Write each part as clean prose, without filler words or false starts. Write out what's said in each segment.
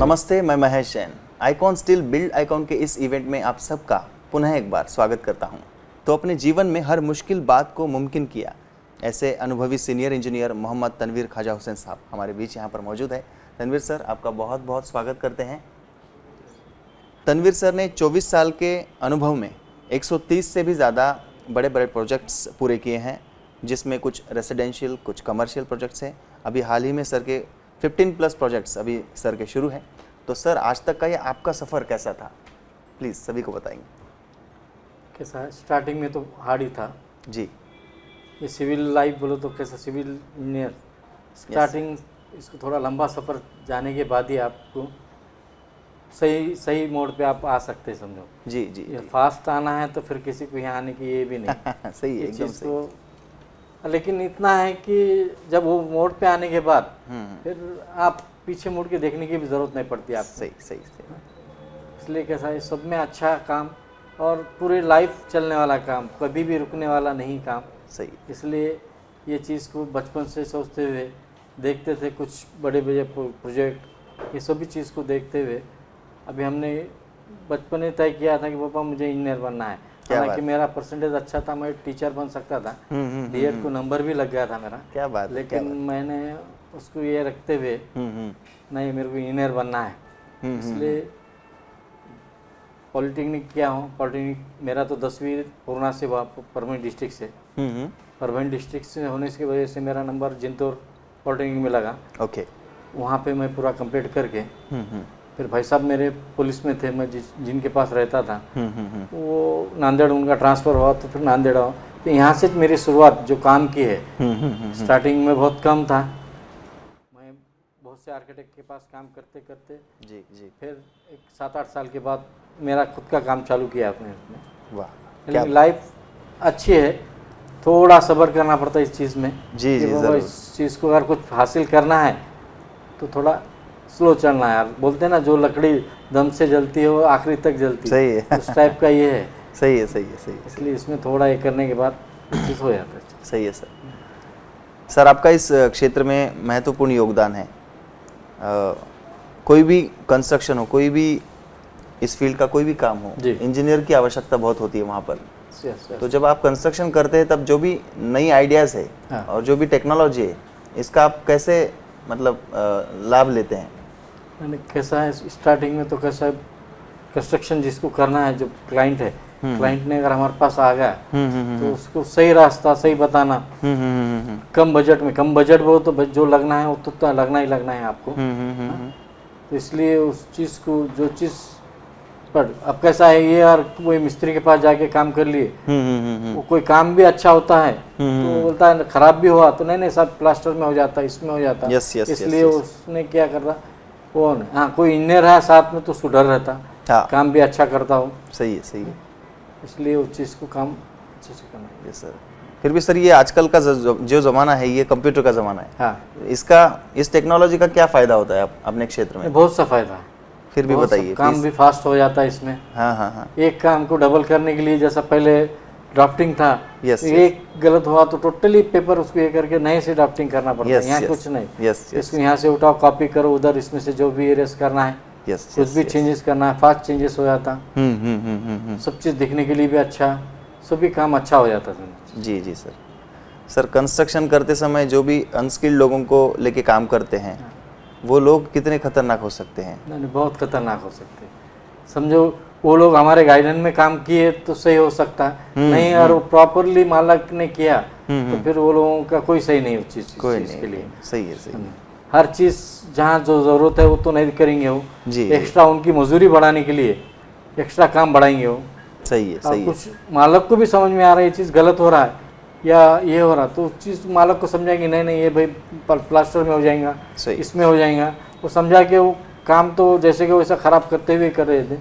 नमस्ते, मैं Mahesh Jain. Icon steel build icon के इस इवेंट में आप सबका पुनः एक बार स्वागत करता हूं। तो अपने जीवन में हर मुश्किल बात को मुमकिन किया, ऐसे अनुभवी सीनियर इंजीनियर मोहम्मद तनवीर ख्वाजा हुसैन साहब हमारे बीच यहां पर मौजूद है। तनवीर सर, आपका बहुत बहुत स्वागत करते हैं। तनवीर सर ने 24 साल के अनुभव में 130 से भी ज़्यादा बड़े बड़े प्रोजेक्ट्स पूरे किए हैं, जिसमें कुछ रेसिडेंशियल, कुछ कमर्शियल प्रोजेक्ट्स हैं। अभी हाल ही में सर के 15+ प्रोजेक्ट्स अभी सर के शुरू हैं। तो सर, आज तक का ये आपका सफ़र कैसा था, प्लीज़ सभी को बताएंगे। कैसा है, स्टार्टिंग में तो हार्ड ही था जी। ये सिविल लाइफ बोलो तो कैसा, सिविल इंजीनियर स्टार्टिंग इसको थोड़ा लंबा सफ़र जाने के बाद ही आपको सही मोड पे आप आ सकते हैं, समझो। जी जी, ये फास्ट आना है तो फिर किसी को यहाँ आने की ये भी नहीं सही है, एकदम सही। तो लेकिन इतना है कि जब वो मोड पे आने के बाद फिर आप पीछे मुड़ के देखने की भी ज़रूरत नहीं पड़ती आपको। सही सही सही। इसलिए कैसा है, सब में अच्छा काम और पूरे लाइफ चलने वाला काम, कभी भी रुकने वाला नहीं काम। सही। इसलिए ये चीज़ को बचपन से सोचते हुए देखते थे, कुछ बड़े बड़े प्रोजेक्ट, ये सभी चीज़ को देखते हुए अभी हमने बचपन में तय किया था कि पापा मुझे इंजीनियर बनना है। हालांकि मेरा परसेंटेज अच्छा था, मैं टीचर बन सकता था, डीएड को नंबर भी लग गया था मेरा। क्या बात। लेकिन मैंने उसको ये रखते हुए नहीं, मेरे को इंजीनियर बनना है, इसलिए पॉलिटेक्निक किया हूँ। पॉलिटेक्निक मेरा तो 10वीं पूर्णा से हुआ, परभनी डिस्ट्रिक्ट से। परभनी डिस्ट्रिक्ट से होने की वजह से मेरा नंबर जिंदौर पॉलिटेक्निक में लगा। ओके। वहाँ पे मैं पूरा कंप्लीट करके फिर भाई साहब मेरे पुलिस में थे, मैं जिनके पास रहता था वो नांदेड़, उनका ट्रांसफ़र हुआ तो फिर नांदेड़ हुआ। तो यहाँ से मेरी शुरुआत जो काम की है, स्टार्टिंग में बहुत कम था। मैं बहुत से आर्किटेक्ट के पास काम करते करते जी जी, फिर एक 7-8 साल के बाद मेरा खुद का काम चालू किया अपने उसमें। वाह। लेकिन लाइफ अच्छी है, थोड़ा सब्र करना पड़ता है इस चीज़ में। जी जी, जरूर। इस चीज़ को अगर कुछ हासिल करना है तो थोड़ा स्लो चलना है यार। बोलते हैं ना, जो लकड़ी दम से जलती है वो आखिरी तक जलती है। सही है। उस टाइप का ये है। सही है सही है सही है। इसलिए इसमें थोड़ा ये करने के बाद चीज़ हो जाता है। सही है सर। सर, आपका इस क्षेत्र में महत्वपूर्ण योगदान है। कोई भी कंस्ट्रक्शन हो, कोई भी इस फील्ड का कोई भी काम हो, इंजीनियर की आवश्यकता बहुत होती है वहाँ पर। तो जब आप कंस्ट्रक्शन करते हैं तब जो भी नई आइडियाज़ है और जो भी टेक्नोलॉजी है, इसका आप कैसे मतलब लाभ लेते हैं? मैंने कैसा है, स्टार्टिंग में तो कैसा है, कंस्ट्रक्शन जिसको करना है, जो क्लाइंट है, क्लाइंट ने अगर हमारे पास आ गया तो उसको सही रास्ता सही बताना। कम बजट वो तो जो लगना है वो तो लगना ही लगना है आपको। तो इसलिए उस चीज़ को, जो चीज़ पर अब कैसा है ये यार, कोई मिस्त्री के पास जाके काम कर लिए, वो कोई काम भी अच्छा होता है तो वो बोलता है खराब भी हुआ तो नहीं सब प्लास्टर में हो जाता है, इसमें हो जाता है। इसलिए उसने क्या कर रहा वो, हाँ कोई इंजीनियर है साथ में तो उसको डर रहता, काम भी अच्छा करता हो। सही है सही है। इसलिए उस चीज़ को काम अच्छे से करना है। सर, फिर भी सर, ये आजकल का जो ज़माना है, ये कंप्यूटर का ज़माना है। हाँ, इस टेक्नोलॉजी का क्या फ़ायदा होता है अपने क्षेत्र में? बहुत सा फायदा है। फिर भी बताइए। काम भी फास्ट हो जाता है इसमें। हाँ हाँ हाँ। एक काम को डबल करने के लिए, जैसा पहले ड्राफ्टिंग था, एक गलत हुआ तो टोटली पेपर उसको ये करके नए से ड्राफ्टिंग करना पड़ता है। यहाँ कुछ नहीं, इसको यहाँ से उठाओ, कॉपी करो, उधर इसमें से जो भी एरेस करना है, कुछ भी चेंजेस करना है, फास्ट चेंजेस हो जाता। सब चीज़ दिखने के लिए भी अच्छा, सभी काम अच्छा हो जाता है। जी जी सर। सर, कंस्ट्रक्शन करते समय जो भी अनस्किल्ड लोगों को लेके काम करते हैं, वो लोग कितने खतरनाक हो सकते हैं? नहीं, बहुत खतरनाक हो सकते हैं। समझो वो लोग हमारे गाइडेंस में काम किए तो सही हो सकता है, नहीं और वो प्रॉपरली मालक ने किया तो फिर वो लोगों का कोई सही नहीं उस चीज़ के लिए। सही है सही है। हर चीज़ जहाँ जो ज़रूरत है वो तो नहीं करेंगे वो जी, एक्स्ट्रा उनकी मजदूरी बढ़ाने के लिए एक्स्ट्रा काम बढ़ाएंगे वो। सही है सही है। कुछ मालक को भी समझ में आ रहा है ये चीज़ गलत हो रहा है या ये हो रहा, तो उस चीज़ मालक को समझाएंगे नहीं ये भाई प्लास्टर में हो जाएगा, इसमें हो जाएगा, वो समझा के वो काम तो जैसे कि वैसा ख़राब करते हुए कर रहे थे।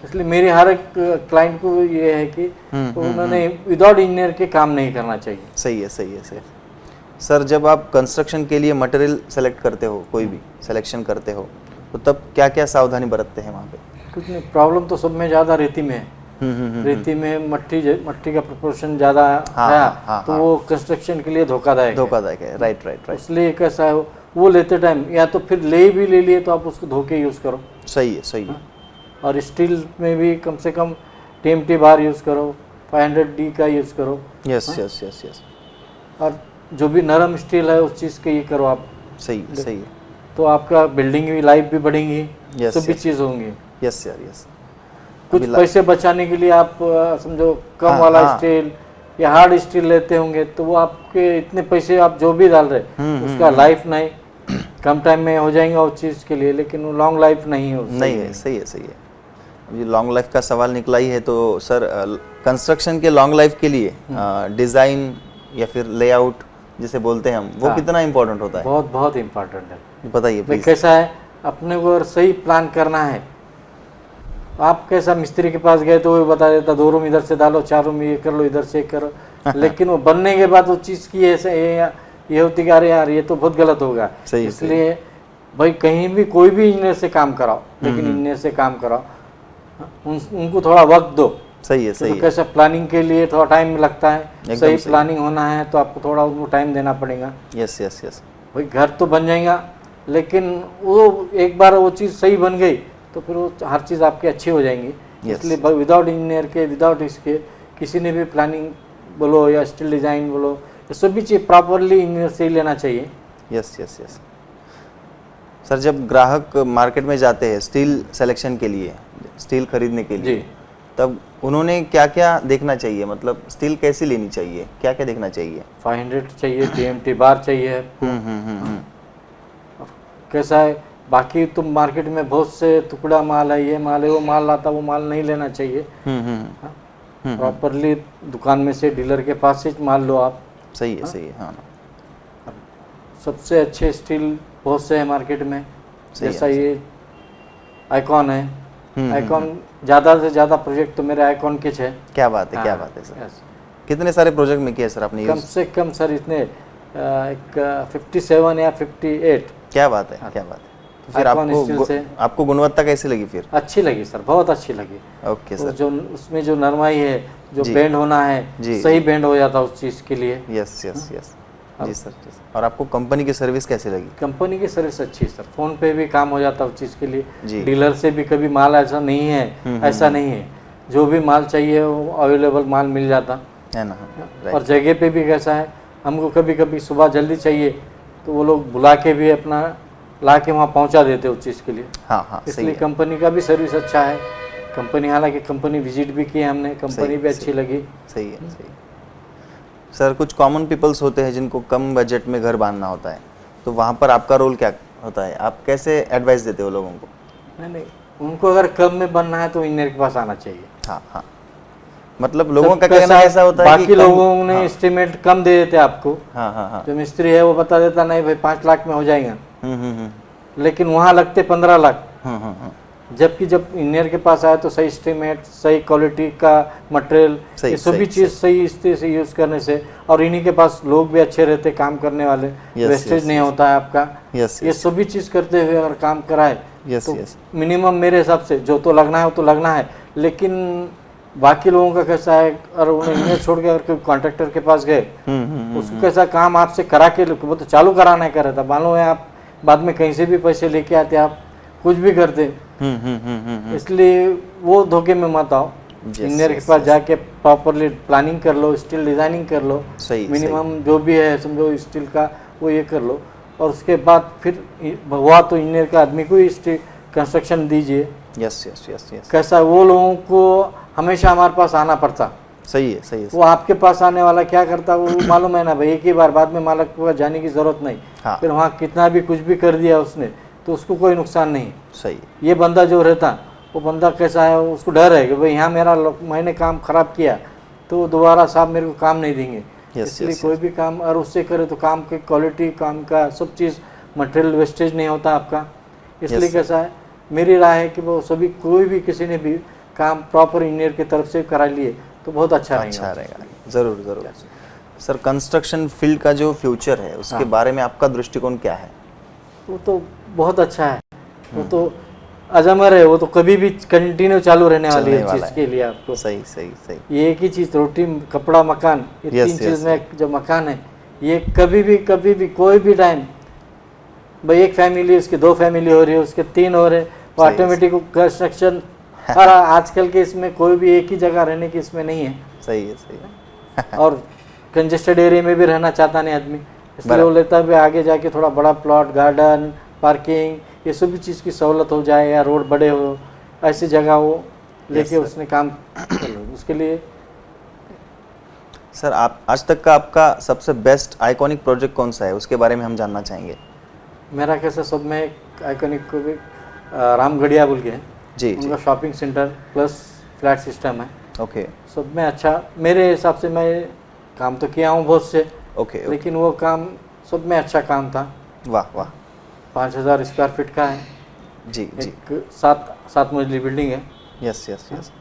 इसलिए मेरी हर एक क्लाइंट को ये है कि उन्होंने विदाउट इंजीनियर के काम नहीं करना चाहिए। सही है सही है सर। सर, जब आप कंस्ट्रक्शन के लिए मटेरियल सेलेक्ट करते हो, कोई भी सिलेक्शन करते हो, तो तब क्या क्या सावधानी बरतते हैं वहाँ पे? कुछ नहीं, प्रॉब्लम तो सब में ज़्यादा रेती में है। रेती में मट्टी का प्रोपोर्शन ज़्यादा है तो वो कंस्ट्रक्शन के लिए धोखादायक है। राइट। इसलिए कैसा है, वो लेते टाइम या तो फिर ले लिए तो आप उसको धो के यूज़ करो। सही है, सही है। और स्टील में भी कम से कम TMT बार यूज़ करो, 500D का यूज़ करो। Yes yes yes yes. और जो भी नरम स्टील है उस चीज़ के ये करो आप, सही सही है। तो आपका बिल्डिंग भी लाइफ भी बढ़ेंगी, Yes, सभी yes. चीज़ होंगी। यस यार, यस। कुछ पैसे बचाने के लिए आप समझो कम हाँ, वाला हाँ। स्टील या हार्ड स्टील लेते होंगे, तो वो आपके इतने पैसे आप जो भी डाल रहे उसका लाइफ नहीं, कम टाइम में हो जाएगा उस चीज़ के लिए, लेकिन वो लॉन्ग लाइफ नहीं है। नहीं है, सही है, सही है। अब ये लॉन्ग लाइफ का सवाल निकला ही है, तो सर कंस्ट्रक्शन के लॉन्ग लाइफ के लिए डिज़ाइन या फिर लेआउट जिसे बोलते हैं हम, वो कितना इम्पोर्टेंट होता है? बहुत बहुत इम्पोर्टेंट है। बताइए भाई प्लीज। कैसा है, अपने को अगर सही प्लान करना है, आप कैसा मिस्त्री के पास गए तो वो बता देता 2 रूम इधर से डालो, 4 रूम ये कर लो, इधर से करो, लेकिन वो बनने के बाद वो चीज़ की ऐसे ये होती कि अरे यार ये तो बहुत गलत होगा। सही, इसलिए भाई कहीं भी कोई भी इंजीनियर से काम कराओ, लेकिन इंजीनियर से काम कराओ, उनको थोड़ा वक्त दो। सही है, सही तो है। कैसा प्लानिंग के लिए थोड़ा टाइम लगता है, एकदम सही सही। प्लानिंग होना है तो आपको थोड़ा उनको टाइम देना पड़ेगा। Yes yes yes. भाई घर तो बन जाएगा, लेकिन वो एक बार वो चीज़ सही बन गई तो फिर वो हर चीज़ आपकी अच्छी हो जाएंगी। Yes. इसलिए विदाउट इंजीनियर के, विदाउट इसके किसी ने भी प्लानिंग बोलो या स्टील डिज़ाइन बोलो, ये सभी चीज़ प्रॉपरली इंजीनियर से ही लेना चाहिए। Yes yes yes. सर जब ग्राहक मार्केट में जाते हैं स्टील सिलेक्शन के लिए, स्टील खरीदने के लिए, जी, तब उन्होंने क्या क्या देखना चाहिए? मतलब स्टील कैसी लेनी चाहिए, क्या क्या देखना चाहिए? 500 चाहिए, TMT बार चाहिए। कैसा है, बाकी तुम मार्केट में बहुत से टुकड़ा माल है, ये माल है, वो माल लाता, वो माल नहीं लेना चाहिए। प्रॉपरली दुकान में से, डीलर के पास से माल लो आप। सही है, सही है। हाँ, सबसे अच्छे स्टील बहुत से हैं मार्केट में, सही है, जैसा ये आइकॉन है। आइकॉन ज़्यादा से ज़्यादा प्रोजेक्ट तो मेरे आइकॉन के है। क्या बात है, क्या बात है सर। कितने सारे प्रोजेक्ट में किया सर आपने कम यूज? से कम सर इतने एक 57 या 58। क्या बात है, क्या बात है। तो फिर आइकॉन स्टील से आपको गुणवत्ता कैसी लगी फिर? अच्छी लगी सर, बहुत अच्छी लगी। ओके तो सर। जो उसमें जो नरमाई है, जो जी। बेंड होना है, जी, सही बेंड हो जाता उस चीज़ के लिए। Yes yes yes. जी सर, जी सर। और आपको कंपनी की सर्विस कैसी लगी? कंपनी की सर्विस अच्छी है सर, फ़ोन पे भी काम हो जाता है उस चीज़ के जी। लिए। डीलर से भी कभी माल ऐसा नहीं है, ऐसा नहीं है, जो भी माल चाहिए वो अवेलेबल माल मिल जाता है ना? और जगह पे भी कैसा है, हमको कभी कभी सुबह जल्दी चाहिए तो वो लोग बुला के भी अपना ला के वहाँ पहुँचा देते उस चीज़ के लिए। हाँ हाँ, सही इसलिए है। कंपनी का भी सर्विस अच्छा है। कंपनी, हालांकि कंपनी विजिट भी की हमने, कंपनी भी अच्छी लगी। सही है, सही है। सर कुछ कॉमन पीपल्स होते हैं जिनको कम बजट में घर बांधना होता है, तो वहाँ पर आपका रोल क्या होता है? आप कैसे एडवाइस देते हो लोगों को? नहीं, उनको अगर कम में बनना है तो इंजीनियर के पास आना चाहिए। हाँ हाँ, मतलब लोगों का कैसा कहना ऐसा होता है बाकी कि लोगों ने एस्टिमेट कम दे देते आपको। हाँ हाँ हाँ। जो मिस्त्री है वो बता देता नहीं भाई 5 लाख में हो जाएगा, हम्म। लेकिन वहाँ लगते 15 लाख। हम्म। जबकि जब इंजीनियर के पास आए तो सही एस्टिमेट, सही क्वालिटी का मटेरियल, सही, ये सभी सही, चीज़ सही इस तरह से यूज़ करने से, और इन्हीं के पास लोग भी अच्छे रहते काम करने वाले, वेस्टेज नहीं होता है आपका। यस ये सभी चीज़ करते हुए अगर काम कराए यस तो यस। मिनिमम मेरे हिसाब से जो तो लगना है वो तो लगना है। लेकिन बाकी लोगों का कैसा है, और उन्हें इंजीनियर छोड़ के अगर कोई कॉन्ट्रैक्टर के पास गए, उसको कैसा काम आपसे करा के, वो तो चालू कराना है कर रहा था, मालूम है आप बाद में कहीं से भी पैसे लेके आते, आप कुछ भी करते। इसलिए वो धोखे में मत आओ। इंजीनियर के पास जाके प्रॉपरली प्लानिंग कर लो, स्टील डिजाइनिंग कर लो, सही, मिनिमम जो भी है समझो स्टील का वो ये कर लो, और उसके बाद फिर हुआ तो इंजीनियर का आदमी को ही स्टील कंस्ट्रक्शन दीजिए। Yes yes yes yes. कैसा वो लोगों को हमेशा हमारे पास आना पड़ता, सही है, सही है। वो आपके पास आने वाला क्या करता वो मालूम है ना भाई, एक ही बार, बाद में मालक के पास जाने की ज़रूरत नहीं। हाँ। फिर वहाँ कितना भी कुछ भी कर दिया उसने तो उसको कोई नुकसान नहीं। सही। ये बंदा जो रहता, वो बंदा कैसा है, उसको डर है कि भाई यहाँ मेरा मैंने काम खराब किया तो दोबारा साहब मेरे को काम नहीं देंगे। इसलिए कोई भी काम और उससे करे तो काम की क्वालिटी, काम का सब चीज़, मटेरियल वेस्टेज नहीं होता आपका। इसलिए कैसा है, मेरी राय है कि वो सभी, कोई भी किसी ने भी काम प्रॉपर इंजीनियर की तरफ से करा लिए तो बहुत अच्छा रहेगा। ज़रूर ज़रूर। सर कंस्ट्रक्शन फील्ड का जो फ्यूचर है उसके बारे में आपका दृष्टिकोण क्या है? वो तो बहुत अच्छा है, वो तो अजमर है, वो तो कभी भी कंटिन्यू चालू रहने वाली है चीज़ के लिए आपको। सही सही सही। ये एक ही चीज़, रोटी, कपड़ा, मकान, ये तीन चीज़ में जो मकान है, ये कभी भी कोई भी टाइम भाई एक फैमिली उसकी 2 फैमिली हो रही है, उसके 3 हो रहे, तो सही है। ऑटोमेटिक कंस्ट्रक्शन और आजकल के इसमें कोई भी एक ही जगह रहने की इसमें नहीं है। सही है और कंजेस्टेड एरिया में भी रहना चाहता नहीं आदमी, इसलिए बराबर। वो लेता भी आगे जाके थोड़ा बड़ा प्लॉट, गार्डन, पार्किंग, ये सभी चीज़ की सहूलत हो जाए या रोड बड़े हो, ऐसी जगह वो लेके sir. उसने काम उसके लिए। सर आप आज तक का आपका सबसे बेस्ट आइकॉनिक प्रोजेक्ट कौन सा है, उसके बारे में हम जानना चाहेंगे। मेरा कैसा सब में एक आइकॉनिक को भी रामगढ़िया बोल के है, जी जी उनका shopping centre plus flat system है, ओके सब में अच्छा मेरे हिसाब से। मैं काम तो किया हूँ बहुत से, ओके ओके लेकिन वो काम सब में अच्छा काम था। वाह वाह 5000 स्क्वायर फीट का है, जी जी एक 7 मंजिली बिल्डिंग है यस यस यस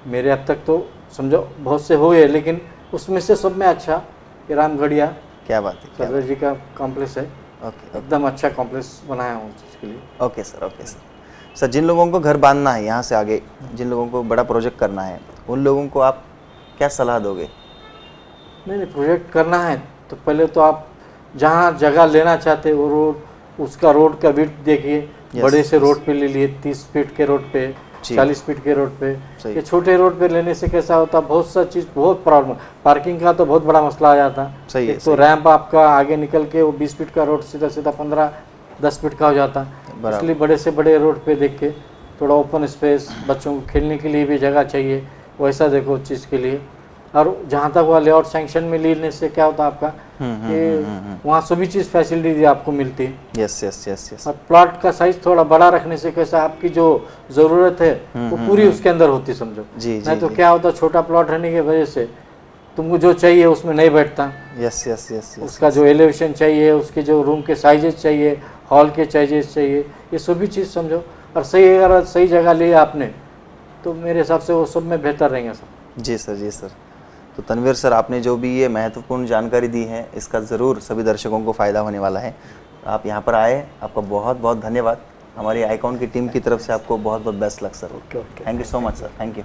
मेरे। अब तक तो समझो बहुत से हुए, लेकिन उसमें से सब में अच्छा ये रामगढ़िया क्या बात है क्या सरदार जी का कॉम्प्लेक्स है, ओके एकदम अच्छा कॉम्प्लेक्स बनाया हूँ उस चीज़ के लिए। ओके सर सर जिन लोगों को घर बांधना है यहाँ से आगे, जिन लोगों को बड़ा प्रोजेक्ट करना है, उन लोगों को आप क्या सलाह दोगे। नहीं, प्रोजेक्ट करना है तो पहले तो आप जहाँ जगह लेना चाहते हो वो रोड, उसका रोड का विड्थ देखिए। Yes, बड़े से yes. रोड पे ले लिए 30 फीट के रोड पे, जी। 40 फीट के रोड पे। सही। ये छोटे रोड पे लेने से कैसा होता, बहुत सा चीज़, बहुत प्रॉब्लम, पार्किंग का तो बहुत बड़ा मसला आ जाता। सही है, एक तो सही। रैंप आपका आगे निकल के वो 20 फीट का रोड सीधा सीधा 15-10 फीट का हो जाता। बराबर। इसलिए बड़े से बड़े रोड पे देख के थोड़ा ओपन स्पेस, बच्चों को खेलने के लिए भी जगह चाहिए, वैसा देखो उस चीज़ के लिए। और जहाँ तक वह लेआउट सैंक्शन में लेने से क्या होता है आपका कि वहाँ सभी चीज़ फैसिलिटी आपको मिलती है। यस यस यस यस और प्लॉट का साइज थोड़ा बड़ा रखने से कैसा आपकी जो ज़रूरत है वो पूरी उसके अंदर होती समझो। जी जी नहीं तो क्या होता, छोटा प्लॉट रहने की वजह से तुमको जो चाहिए उसमें नहीं बैठता। यस यस यस उसका जो एलिवेशन चाहिए, उसके जो रूम के साइजेस चाहिए, हॉल के साइजेस चाहिए, ये सभी चीज़ समझो। और सही अगर सही जगह ली आपने तो मेरे हिसाब से वो सब में बेहतर रहेंगे सब। जी सर। तो तनवीर सर आपने जो भी ये महत्वपूर्ण जानकारी दी है, इसका ज़रूर सभी दर्शकों को फ़ायदा होने वाला है। आप यहाँ पर आए, आपका बहुत बहुत धन्यवाद। हमारी आइकॉन की टीम की तरफ से आपको बहुत बहुत best luck sir. Okay okay, thank you so much sir, thank you.